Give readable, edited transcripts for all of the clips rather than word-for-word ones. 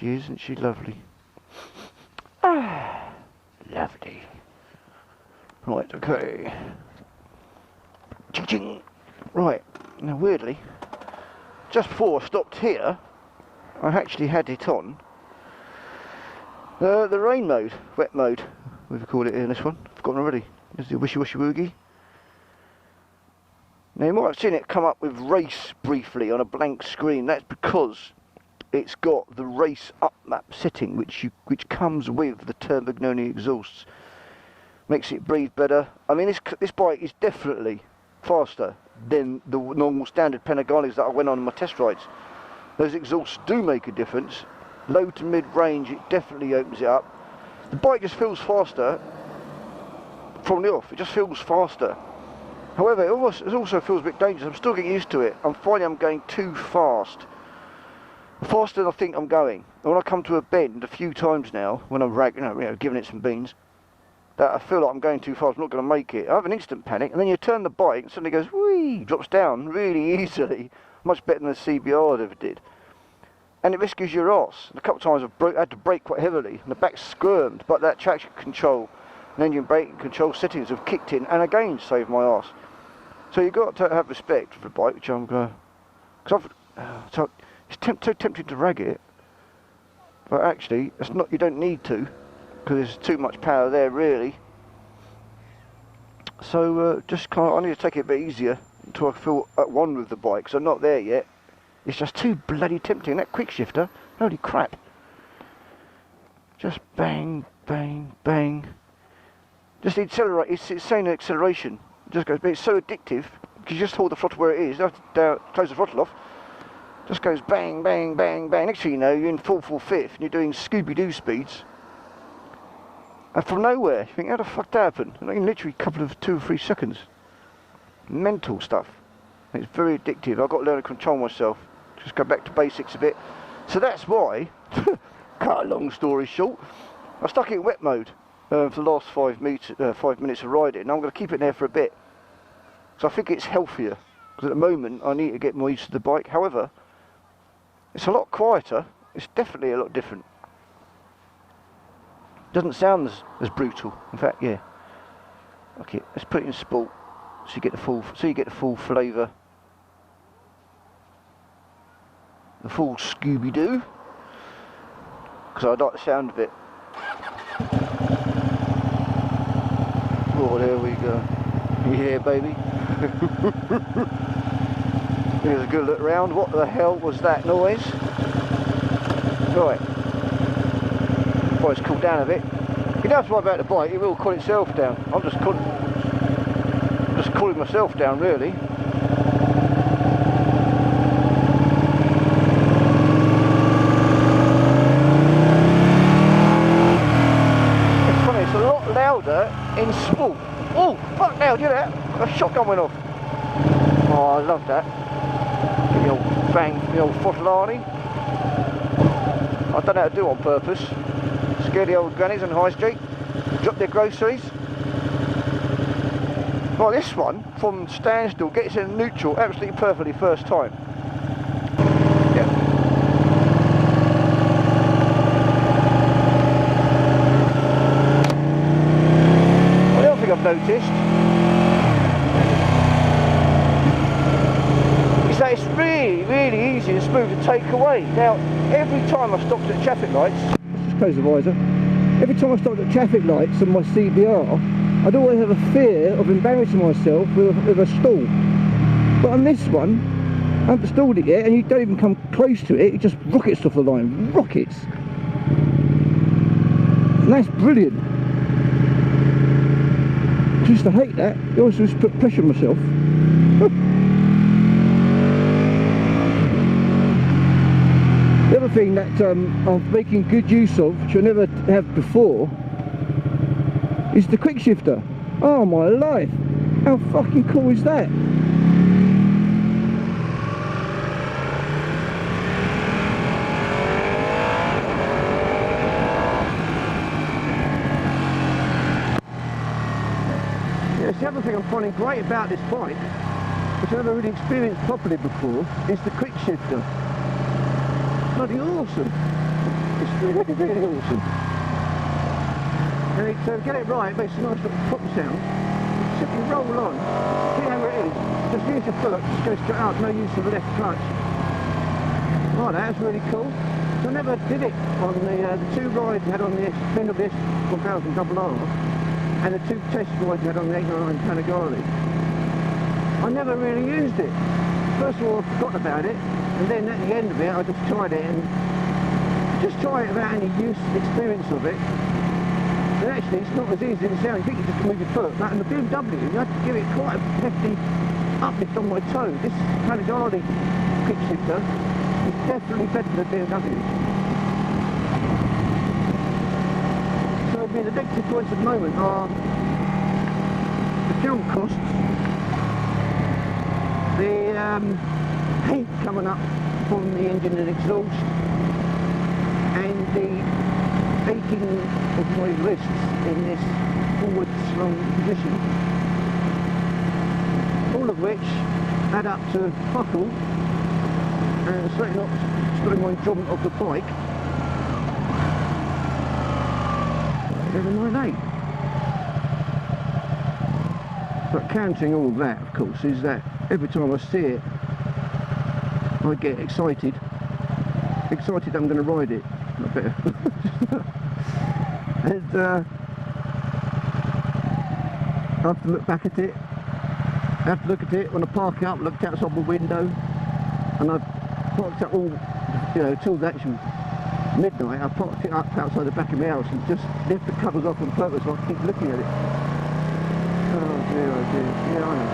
she is, isn't she lovely? Ah, lovely. Right, okay. Ching-ching. Right, now weirdly, just before I stopped here, I actually had it on. The rain mode, wet mode, we've called it in this one. I've forgotten already. This is the wishy-washy woogie. Now you might have seen it come up with race briefly on a blank screen. That's because it's got the race up map setting, which comes with the Turbognoni exhausts. Makes it breathe better. I mean, this bike is definitely faster than the normal standard Panigales that I went on my test rides. Those exhausts do make a difference. Low to mid range, it definitely opens it up. The bike just feels faster from the off. It just feels faster. However, it also feels a bit dangerous. I'm still getting used to it. I'm finding I'm going too fast. Faster than I think I'm going. And when I come to a bend a few times now, when I'm giving it some beans, that I feel like I'm going too fast, I'm not going to make it. I have an instant panic, and then you turn the bike and suddenly goes, whee, drops down really easily. Much better than the CBR ever did. And it rescues your arse. And a couple of times I've had to brake quite heavily, and the back squirmed, but that traction control and engine braking control settings have kicked in, and again saved my arse. So you've got to have respect for the bike, which I'm going to... Because it's so tempting to rag it, but actually, it's not. You don't need to, because there's too much power there, really. So just I need to take it a bit easier until I feel at one with the bike, because I'm not there yet. It's just too bloody tempting. That quick shifter, holy crap. Just bang, bang, bang. Just accelerate, it's saying acceleration. It just goes, but it's so addictive, because you just hold the throttle where it is, you have to close the throttle off. Just goes bang, bang, bang, bang. Next thing you know, you're in full fifth, and you're doing Scooby-Doo speeds. And from nowhere, you think, how the fuck did that happen? And in literally a couple of 2 or 3 seconds. Mental stuff. It's very addictive. I've got to learn to control myself. Just go back to basics a bit. So that's why, cut a long story short, I stuck it in wet mode for the last 5 minutes of riding. And I'm going to keep it there for a bit. So I think it's healthier. Because at the moment, I need to get more used to the bike. However, it's a lot quieter. It's definitely a lot different. Doesn't sound as brutal. In fact, yeah. Okay, let's put it in sport, so you get the full flavour, the full Scooby-Doo. Because I like the sound of it. Oh, there we go. Yeah, baby. Here's a good look round. What the hell was that noise? Right. The bike's cooled down a bit. You don't have to worry about the bike, it will cool itself down. I'm just cooling myself down, really. It's funny, it's a lot louder in sport. Oh, fuck now, do you hear that? A shotgun went off. Oh, I love that. The old bang, the old Fotolani. I don't know how to do it on purpose. Scare the old grannies on High Street, drop their groceries. Well, this one, from standstill, gets in neutral absolutely perfectly first time. Yeah. Well, the other thing I've noticed is that it's really easy and smooth to take away. Now, every time I stopped at traffic lights, let's just close the visor. Every time I stopped at traffic lights on my CBR, I'd always have a fear of embarrassing myself with a stall. But on this one, I haven't stalled it yet, and you don't even come close to it, it just rockets off the line. Rockets! And that's brilliant. I used to hate that. I always used to put pressure on myself. The other thing that I'm making good use of, which I never have before, is the quick shifter. Oh my life! How fucking cool is that? Yeah, the other thing I'm finding great about this bike, which I've never really experienced properly before, is the quick shifter. Bloody awesome. It's really, really awesome. And to get it right, it makes a nice little pop sound. You simply roll on, see how it is, just use your foot, just go straight out, no use of the left clutch. Oh, that's really cool. So I never did it on the two rides we had on the end of this 1000 double R and the two test rides we had on the 899 Panigale. I never really used it. First of all, I forgot about it, and then at the end of it, I just tried it and just try it without any use experience of it. And actually, it's not as easy as it sounds. You think you just move your foot. But in the BMW, you have to give it quite a hefty uplift on my toe. This Panigale kick shifter is definitely better than BMW. So the negative points at the moment are the fuel costs, the heat coming up from the engine and exhaust, and the aching of my wrists in this forward slung position, all of which add up to buckle and certainly not stopping my enjoyment of the bike. Never mind, eh? But countering all of that, of course, is that every time I see it, I get excited I'm going to ride it. I better. And I have to look back at it. I have to look at it when I park up, looked outside my window, and I've parked up all, you know, till the actual midnight. I parked it up outside the back of my house and just left the covers off on purpose so I can keep looking at it. Oh dear, yeah, I know.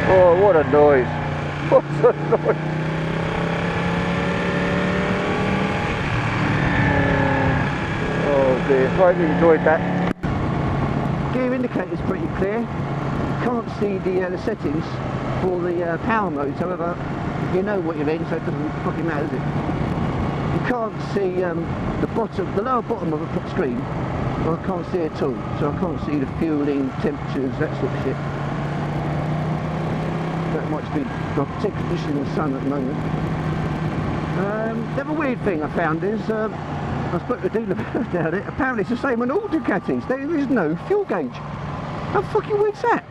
Oh, what a noise! What a noise! Oh dear, I hope you enjoyed that. Gear indicator's pretty clear. You can't see the settings for the power modes, however, you know what you're in, so it doesn't fucking matter, does it? You can't see the lower bottom of the screen. Well, I can't see it at all, so I can't see the fueling, temperatures, that sort of shit. That might be my particular condition in the sun at the moment. The other weird thing I found is, I spoke to a dealer about it, apparently it's the same on all Ducatis, there is no fuel gauge. How fucking weird's that?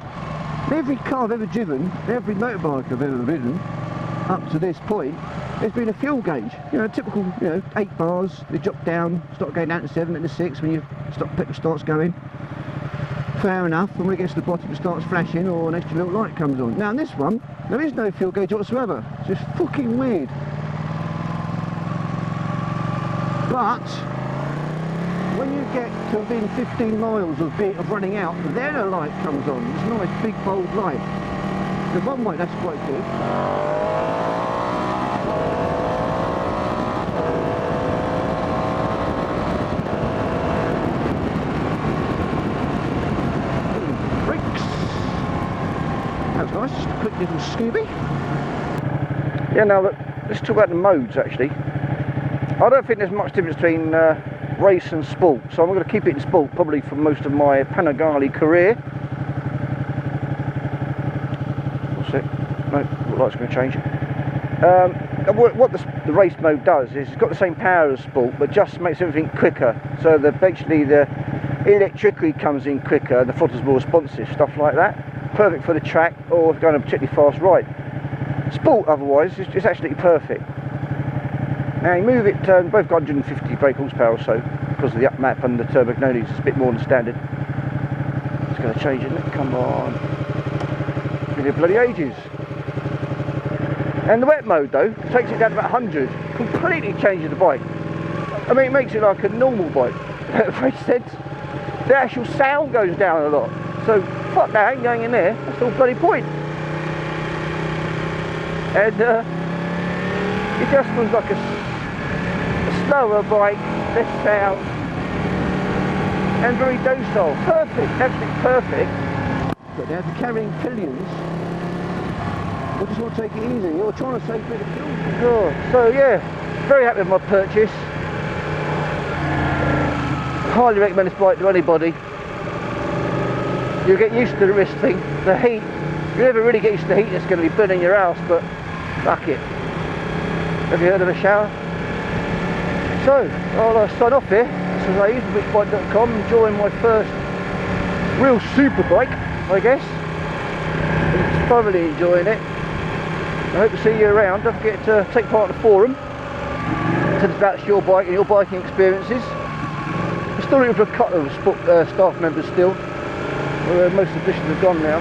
Every car I've ever driven, every motorbike I've ever ridden, up to this point, there's been a fuel gauge. You know, typical, you know, 8 bars, they drop down, start going down to 7 and to 6 when your petrol starts going. Fair enough, and when it gets to the bottom it starts flashing or an extra little light comes on. Now in this one, there is no fuel gauge whatsoever. It's just fucking weird. But when you get to within 15 miles of running out, then a light comes on. It's a nice big bold light. The one way, that's quite good. Nice, just a quick little Scooby. Yeah, now let's talk about the modes actually. I don't think there's much difference between race and sport, so I'm going to keep it in sport probably for most of my Panigale career. What's it? No, the light's going to change. What the race mode does is it's got the same power as sport, but just makes everything quicker. So basically the electricity comes in quicker, and the throttle's more responsive, stuff like that. Perfect for the track or going a particularly fast ride. Sport otherwise is absolutely perfect. Now you move it, both got 150 brake horsepower or so because of the up map and the turbognones, it's a bit more than standard. It's going to change, isn't it? Come on. It's been bloody ages. And the wet mode though takes it down to about 100, completely changes the bike. I mean, it makes it like a normal bike, if that makes sense. The actual sound goes down a lot. So, fuck that, I ain't going in there, that's the whole bloody point. And it just was like a slower bike, less sound, and very docile. Perfect, absolutely perfect. But they have the carrying pillions. We just want to take it easy, you're trying to save a bit of fuel. Sure. So yeah, very happy with my purchase. highly recommend this bike to anybody. You'll get used to the wrist thing. The heat, you never really get used to the heat that's going to be burning your house, but fuck it. Have you heard of a shower? So, I'll sign off here. This is Abe, whichbike.com, enjoying my first real super bike, I guess. I'm thoroughly enjoying it. I hope to see you around. Don't forget to take part in the forum. Tell us about your bike and your biking experiences. We're still looking for a couple of staff members still. Most of the positions have gone now.